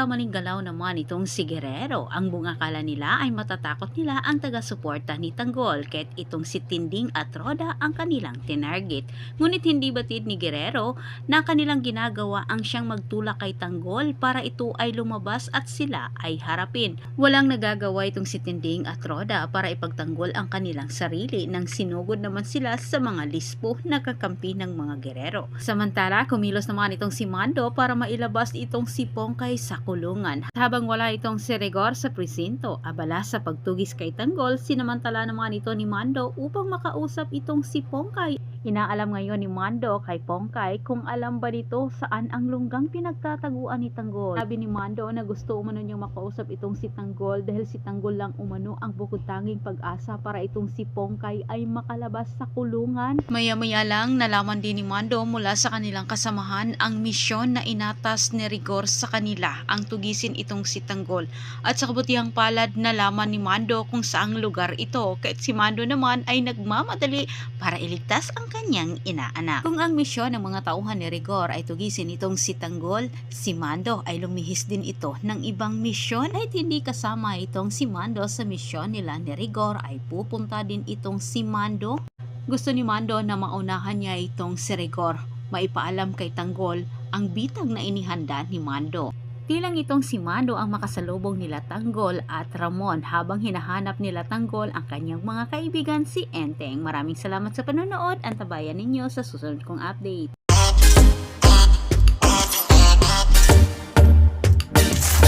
nagkamaling galaw naman itong si Guerrero. Ang bunga akala nila ay matatakot nila ang taga-suporta ni Tanggol, kahit itong si Tinding at Roda ang kanilang tinarget. Ngunit hindi batid ni Guerrero na kanilang ginagawa ang siyang magtulak kay Tanggol para ito ay lumabas at sila ay harapin. Walang nagagawa itong si Tinding at Roda para ipagtanggol ang kanilang sarili nang sinugod naman sila sa mga lispo na kakampi ng mga Guerrero. Samantala, kumilos naman itong si Mando para mailabas itong si Pongkay sa kulungan. Habang wala itong si Rigor sa presinto, abala sa pagtugis kay Tanggol, sinamantala naman ito ni Mando upang makausap itong si Pongkay. Inaalam ngayon ni Mando kay Pongkay kung alam ba dito saan ang lunggang pinagtataguan ni Tanggol. Sabi ni Mando na gusto umano niyang makausap itong si Tanggol dahil si Tanggol lang umano ang bukod tanging pag-asa para itong si Pongkay ay makalabas sa kulungan. Maya-maya lang nalaman din ni Mando mula sa kanilang kasamahan ang misyon na inatas ni Rigor sa kanila, ang tugisin itong si Tanggol. At sa kabutihang palad nalaman ni Mando kung saang lugar ito, kahit si Mando naman ay nagmamadali para iligtas ang kanyang inaanak. Kung ang misyon ng mga tauhan ni Rigor ay tugisin itong si Tanggol, si Mando ay lumihis din ito ng ibang misyon, at hindi kasama itong si Mando sa misyon nila ni Rigor ay pupunta din itong si Mando. Gusto ni Mando na maunahan niya itong si Rigor, maipaalam kay Tanggol ang bitag na inihanda ni Mando. Tilang itong si Mando ang makasalubong nila Tanggol at Ramon habang hinahanap nila Tanggol ang kanyang mga kaibigan si Enteng. Maraming salamat sa panonood. Antabayan ninyo sa susunod kong update.